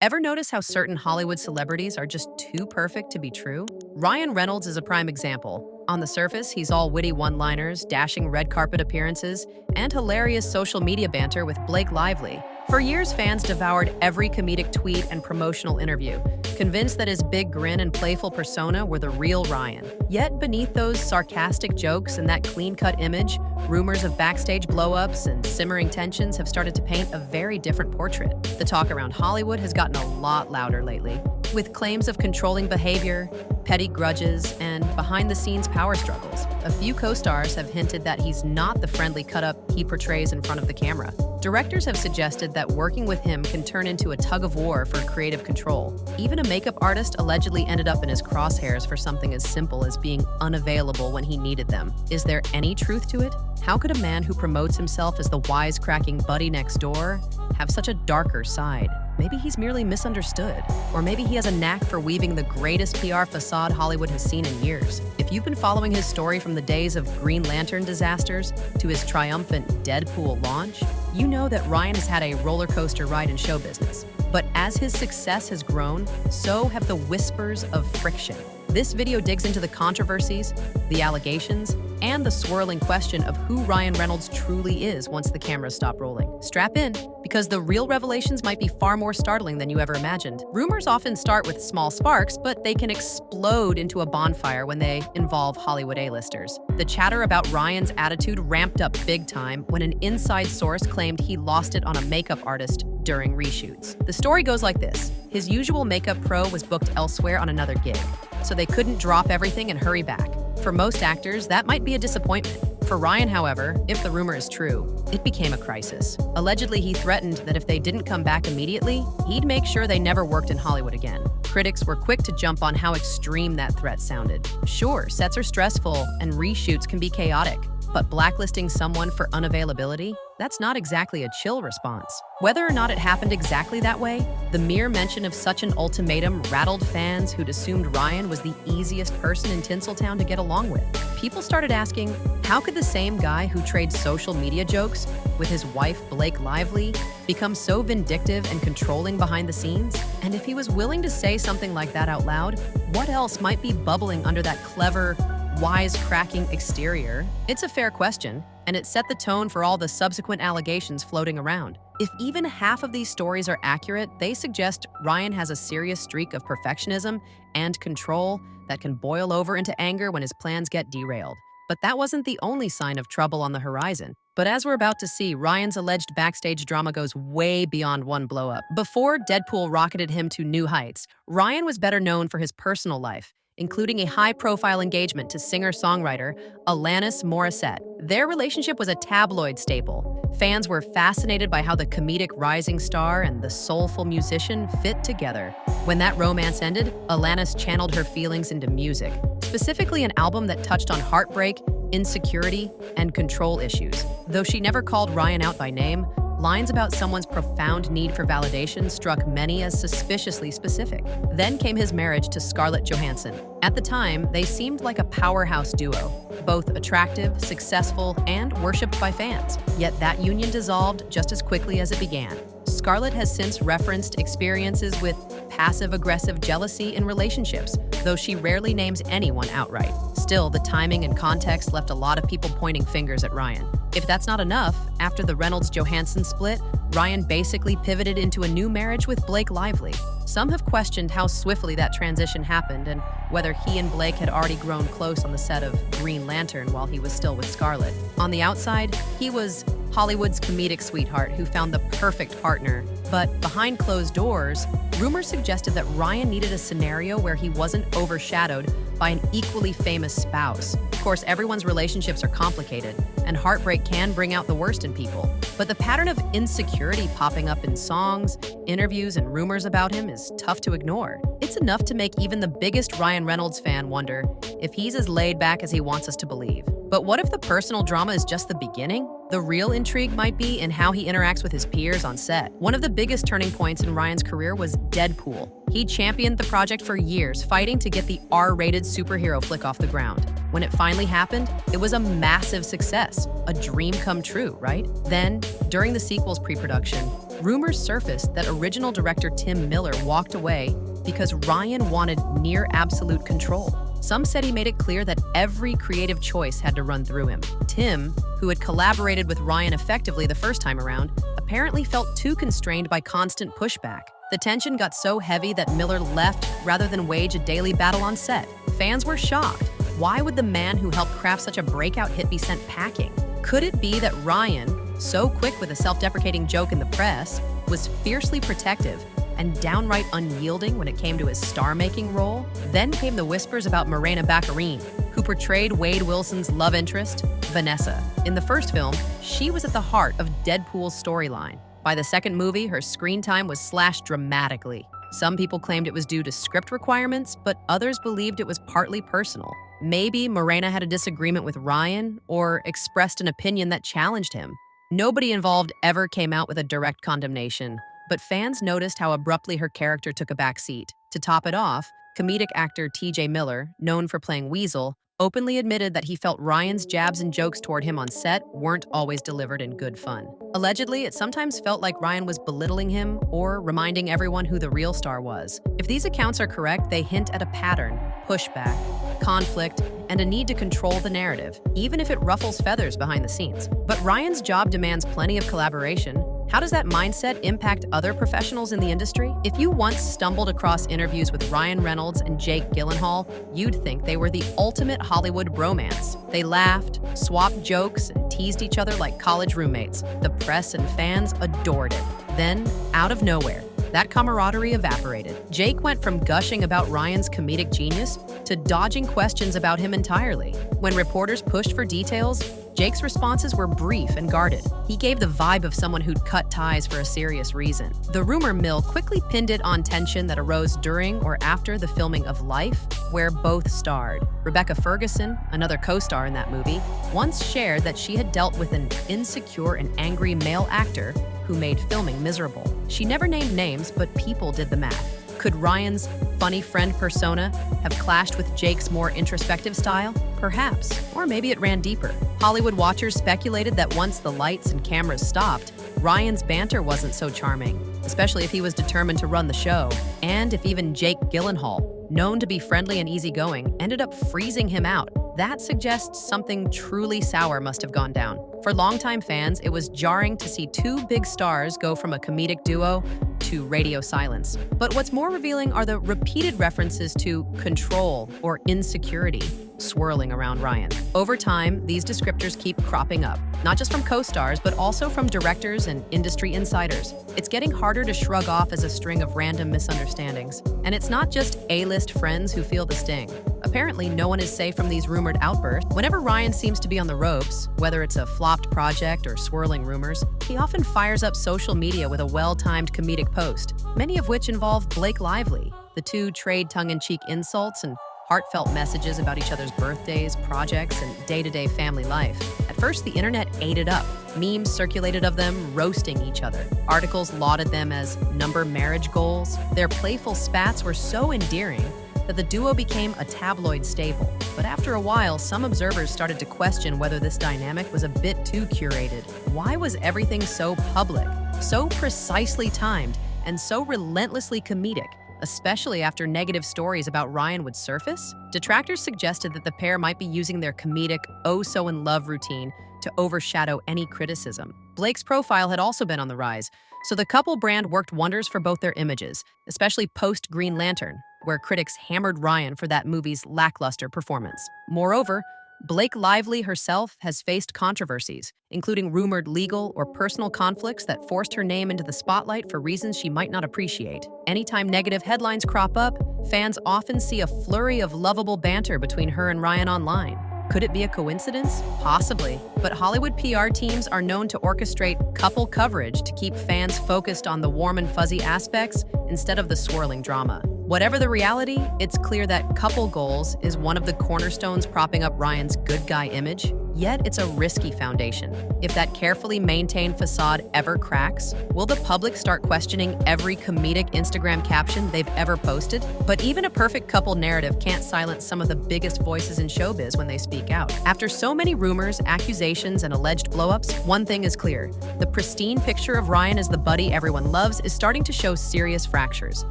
Ever notice how certain Hollywood celebrities are just too perfect to be true? Ryan Reynolds is a prime example. On the surface, he's all witty one-liners, dashing red carpet appearances, and hilarious social media banter with Blake Lively. For years, fans devoured every comedic tweet and promotional interview, convinced that his big grin and playful persona were the real Ryan. Yet beneath those sarcastic jokes and that clean-cut image, rumors of backstage blow-ups and simmering tensions have started to paint a very different portrait. The talk around Hollywood has gotten a lot louder lately, with claims of controlling behavior, petty grudges, and behind-the-scenes power struggles. A few co-stars have hinted that he's not the friendly cut-up he portrays in front of the camera. Directors have suggested that working with him can turn into a tug-of-war for creative control. Even a makeup artist allegedly ended up in his crosshairs for something as simple as being unavailable when he needed them. Is there any truth to it? How could a man who promotes himself as the wisecracking buddy next door have such a darker side? Maybe he's merely misunderstood. Or maybe he has a knack for weaving the greatest PR facade Hollywood has seen in years. If you've been following his story from the days of Green Lantern disasters to his triumphant Deadpool launch, you know that Ryan has had a roller coaster ride in show business. But as his success has grown, so have the whispers of friction. This video digs into the controversies, the allegations, and the swirling question of who Ryan Reynolds truly is once the cameras stop rolling. Strap in, because the real revelations might be far more startling than you ever imagined. Rumors often start with small sparks, but they can explode into a bonfire when they involve Hollywood A-listers. The chatter about Ryan's attitude ramped up big time when an inside source claimed he lost it on a makeup artist during reshoots. The story goes like this. His usual makeup pro was booked elsewhere on another gig, so they couldn't drop everything and hurry back. For most actors, that might be a disappointment. For Ryan, however, if the rumor is true, it became a crisis. Allegedly, he threatened that if they didn't come back immediately, he'd make sure they never worked in Hollywood again. Critics were quick to jump on how extreme that threat sounded. Sure, sets are stressful and reshoots can be chaotic, but blacklisting someone for unavailability? That's not exactly a chill response. Whether or not it happened exactly that way, the mere mention of such an ultimatum rattled fans who'd assumed Ryan was the easiest person in Tinseltown to get along with. People started asking, how could the same guy who trades social media jokes with his wife Blake Lively become so vindictive and controlling behind the scenes? And if he was willing to say something like that out loud, what else might be bubbling under that clever, wisecracking exterior? It's a fair question, and it set the tone for all the subsequent allegations floating around. If even half of these stories are accurate, they suggest Ryan has a serious streak of perfectionism and control that can boil over into anger when his plans get derailed. But that wasn't the only sign of trouble on the horizon. But as we're about to see, Ryan's alleged backstage drama goes way beyond one blow-up. Before Deadpool rocketed him to new heights, Ryan was better known for his personal life, including a high-profile engagement to singer-songwriter Alanis Morissette. Their relationship was a tabloid staple. Fans were fascinated by how the comedic rising star and the soulful musician fit together. When that romance ended, Alanis channeled her feelings into music, specifically an album that touched on heartbreak, insecurity, and control issues. Though she never called Ryan out by name, lines about someone's profound need for validation struck many as suspiciously specific. Then came his marriage to Scarlett Johansson. At the time, they seemed like a powerhouse duo, both attractive, successful, and worshipped by fans. Yet that union dissolved just as quickly as it began. Scarlett has since referenced experiences with passive-aggressive jealousy in relationships, though she rarely names anyone outright. Still, the timing and context left a lot of people pointing fingers at Ryan. If that's not enough, after the Reynolds-Johansson split, Ryan basically pivoted into a new marriage with Blake Lively. Some have questioned how swiftly that transition happened and whether he and Blake had already grown close on the set of Green Lantern while he was still with Scarlett. On the outside, he was Hollywood's comedic sweetheart who found the perfect partner. But behind closed doors, rumors suggested that Ryan needed a scenario where he wasn't overshadowed by an equally famous spouse. Of course, everyone's relationships are complicated, and heartbreak can bring out the worst in people. But the pattern of insecurity popping up in songs, interviews, and rumors about him is tough to ignore. It's enough to make even the biggest Ryan Reynolds fan wonder if he's as laid back as he wants us to believe. But what if the personal drama is just the beginning? The real intrigue might be in how he interacts with his peers on set. One of the biggest turning points in Ryan's career was Deadpool. He championed the project for years, fighting to get the R-rated superhero flick off the ground. When it finally happened, it was a massive success. A dream come true, right? Then, during the sequel's pre-production, Rumors surfaced that original director Tim Miller walked away because Ryan wanted near absolute control. Some said he made it clear that every creative choice had to run through him. Tim, who had collaborated with Ryan effectively the first time around, apparently felt too constrained by constant pushback. The tension got so heavy that Miller left rather than wage a daily battle on set. Fans were shocked. Why would the man who helped craft such a breakout hit be sent packing? Could it be that Ryan, so quick with a self-deprecating joke in the press, was fiercely protective and downright unyielding when it came to his star-making role? Then came the whispers about Morena Baccarin, who portrayed Wade Wilson's love interest, Vanessa. In the first film, she was at the heart of Deadpool's storyline. By the second movie, her screen time was slashed dramatically. Some people claimed it was due to script requirements, but others believed it was partly personal. Maybe Morena had a disagreement with Ryan or expressed an opinion that challenged him. Nobody involved ever came out with a direct condemnation, but fans noticed how abruptly her character took a backseat. To top it off, comedic actor TJ Miller, known for playing Weasel, openly admitted that he felt Ryan's jabs and jokes toward him on set weren't always delivered in good fun. Allegedly, it sometimes felt like Ryan was belittling him or reminding everyone who the real star was. If these accounts are correct, they hint at a pattern: pushback, conflict, and a need to control the narrative, even if it ruffles feathers behind the scenes. But Ryan's job demands plenty of collaboration. How does that mindset impact other professionals in the industry? If you once stumbled across interviews with Ryan Reynolds and Jake Gyllenhaal, you'd think they were the ultimate Hollywood bromance. They laughed, swapped jokes, and teased each other like college roommates. The press and fans adored it. Then, out of nowhere, that camaraderie evaporated. Jake went from gushing about Ryan's comedic genius to dodging questions about him entirely. When reporters pushed for details, Jake's responses were brief and guarded. He gave the vibe of someone who'd cut ties for a serious reason. The rumor mill quickly pinned it on tension that arose during or after the filming of Life, where both starred. Rebecca Ferguson, another co-star in that movie, once shared that she had dealt with an insecure and angry male actor who made filming miserable. She never named names, but people did the math. Could Ryan's funny friend persona have clashed with Jake's more introspective style? Perhaps, or maybe it ran deeper. Hollywood watchers speculated that once the lights and cameras stopped, Ryan's banter wasn't so charming, especially if he was determined to run the show, and if even Jake Gyllenhaal, known to be friendly and easygoing, ended up freezing him out. That suggests something truly sour must have gone down. For longtime fans, it was jarring to see two big stars go from a comedic duo to radio silence. But what's more revealing are the repeated references to control or insecurity swirling around Ryan. Over time, these descriptors keep cropping up, not just from co-stars, but also from directors and industry insiders. It's getting harder to shrug off as a string of random misunderstandings. And it's not just A-list friends who feel the sting. Apparently, no one is safe from these rumored outbursts. Whenever Ryan seems to be on the ropes, whether it's a flopped project or swirling rumors, he often fires up social media with a well-timed comedic post, many of which involve Blake Lively. The two trade tongue-in-cheek insults and heartfelt messages about each other's birthdays, projects, and day-to-day family life. At first, the internet ate it up. Memes circulated of them roasting each other. Articles lauded them as number marriage goals. Their playful spats were so endearing that the duo became a tabloid staple. But after a while, some observers started to question whether this dynamic was a bit too curated. Why was everything so public, so precisely timed, and so relentlessly comedic? Especially after negative stories about Ryan would surface? Detractors suggested that the pair might be using their comedic oh-so-in-love routine to overshadow any criticism. Blake's profile had also been on the rise, so the couple brand worked wonders for both their images, especially post-Green Lantern, where critics hammered Ryan for that movie's lackluster performance. Moreover, Blake Lively herself has faced controversies, including rumored legal or personal conflicts that forced her name into the spotlight for reasons she might not appreciate. Anytime negative headlines crop up, fans often see a flurry of lovable banter between her and Ryan online. Could it be a coincidence? Possibly. But Hollywood PR teams are known to orchestrate couple coverage to keep fans focused on the warm and fuzzy aspects instead of the swirling drama. Whatever the reality, it's clear that couple goals is one of the cornerstones propping up Ryan's good guy image. Yet it's a risky foundation. If that carefully maintained facade ever cracks, will the public start questioning every comedic Instagram caption they've ever posted? But even a perfect couple narrative can't silence some of the biggest voices in showbiz when they speak out. After so many rumors, accusations, and alleged blow-ups, one thing is clear. The pristine picture of Ryan as the buddy everyone loves is starting to show serious fractures.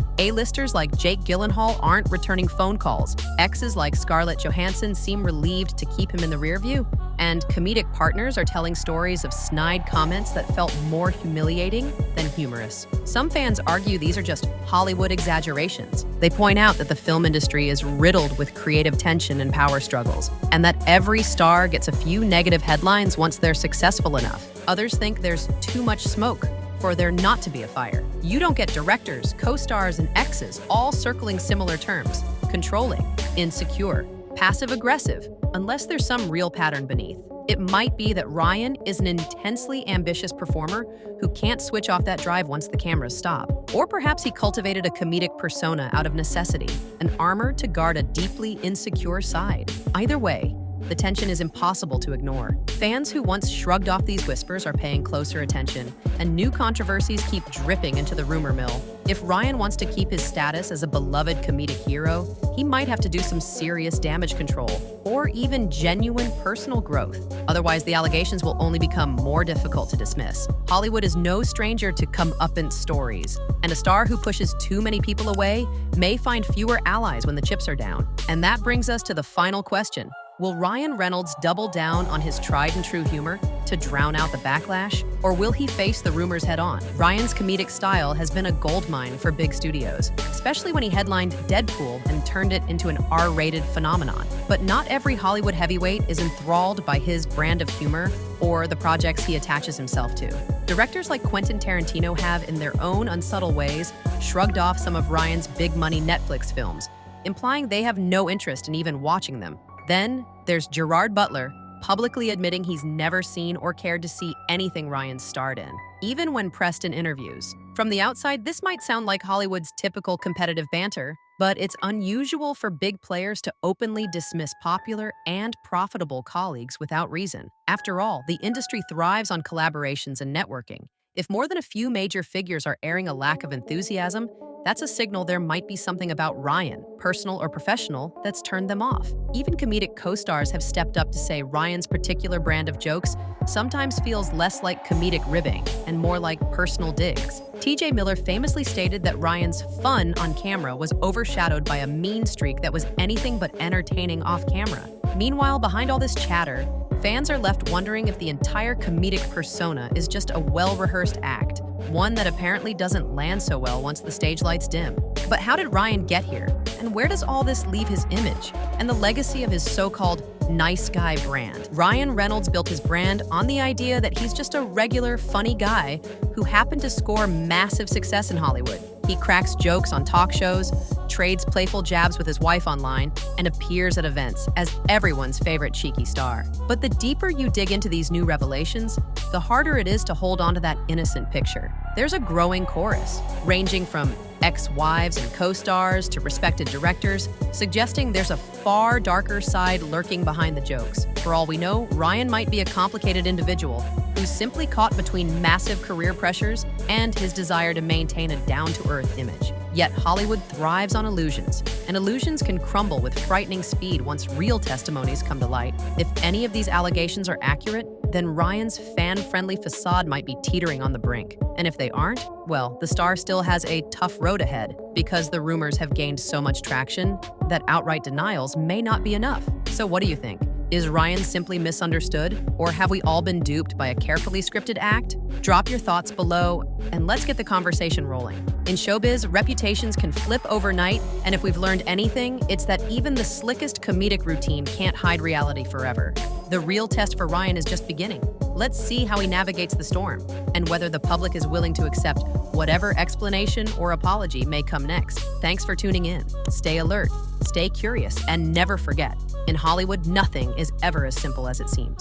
A-listers like Jake Gyllenhaal aren't returning phone calls. Exes like Scarlett Johansson seem relieved to keep him in the rear view. And comedic partners are telling stories of snide comments that felt more humiliating than humorous. Some fans argue these are just Hollywood exaggerations. They point out that the film industry is riddled with creative tension and power struggles, and that every star gets a few negative headlines once they're successful enough. Others think there's too much smoke for there not to be a fire. You don't get directors, co-stars, and exes all circling similar terms: controlling, insecure, passive-aggressive, unless there's some real pattern beneath. It might be that Ryan is an intensely ambitious performer who can't switch off that drive once the cameras stop. Or perhaps he cultivated a comedic persona out of necessity, an armor to guard a deeply insecure side. Either way, the tension is impossible to ignore. Fans who once shrugged off these whispers are paying closer attention, and new controversies keep dripping into the rumor mill. If Ryan wants to keep his status as a beloved comedic hero, he might have to do some serious damage control, or even genuine personal growth. Otherwise, the allegations will only become more difficult to dismiss. Hollywood is no stranger to comeuppance stories, and a star who pushes too many people away may find fewer allies when the chips are down. And that brings us to the final question. Will Ryan Reynolds double down on his tried-and-true humor to drown out the backlash? Or will he face the rumors head-on? Ryan's comedic style has been a goldmine for big studios, especially when he headlined Deadpool and turned it into an R-rated phenomenon. But not every Hollywood heavyweight is enthralled by his brand of humor or the projects he attaches himself to. Directors like Quentin Tarantino have, in their own unsubtle ways, shrugged off some of Ryan's big-money Netflix films, implying they have no interest in even watching them. Then there's Gerard Butler, publicly admitting he's never seen or cared to see anything Ryan starred in, even when pressed in interviews. From the outside, this might sound like Hollywood's typical competitive banter, but it's unusual for big players to openly dismiss popular and profitable colleagues without reason. After all, the industry thrives on collaborations and networking. If more than a few major figures are airing a lack of enthusiasm, that's a signal there might be something about Ryan, personal or professional, that's turned them off. Even comedic co-stars have stepped up to say Ryan's particular brand of jokes sometimes feels less like comedic ribbing and more like personal digs. TJ Miller famously stated that Ryan's fun on camera was overshadowed by a mean streak that was anything but entertaining off camera. Meanwhile, behind all this chatter, fans are left wondering if the entire comedic persona is just a well-rehearsed act, one that apparently doesn't land so well once the stage lights dim. But how did Ryan get here? And where does all this leave his image and the legacy of his so-called nice guy brand? Ryan Reynolds built his brand on the idea that he's just a regular, funny guy who happened to score massive success in Hollywood. He cracks jokes on talk shows, trades playful jabs with his wife online, and appears at events as everyone's favorite cheeky star. But the deeper you dig into these new revelations, the harder it is to hold on to that innocent picture. There's a growing chorus, ranging from ex-wives and co-stars to respected directors, suggesting there's a far darker side lurking behind the jokes. For all we know, Ryan might be a complicated individual who's simply caught between massive career pressures and his desire to maintain a down-to-earth image. Yet Hollywood thrives on illusions, and illusions can crumble with frightening speed once real testimonies come to light. If any of these allegations are accurate, then Ryan's fan-friendly facade might be teetering on the brink. And if they aren't, well, the star still has a tough road ahead, because the rumors have gained so much traction that outright denials may not be enough. So what do you think? Is Ryan simply misunderstood, or have we all been duped by a carefully scripted act? Drop your thoughts below, and let's get the conversation rolling. In showbiz, reputations can flip overnight, and if we've learned anything, it's that even the slickest comedic routine can't hide reality forever. The real test for Ryan is just beginning. Let's see how he navigates the storm, and whether the public is willing to accept whatever explanation or apology may come next. Thanks for tuning in. Stay alert, stay curious, and never forget, in Hollywood, nothing is ever as simple as it seems.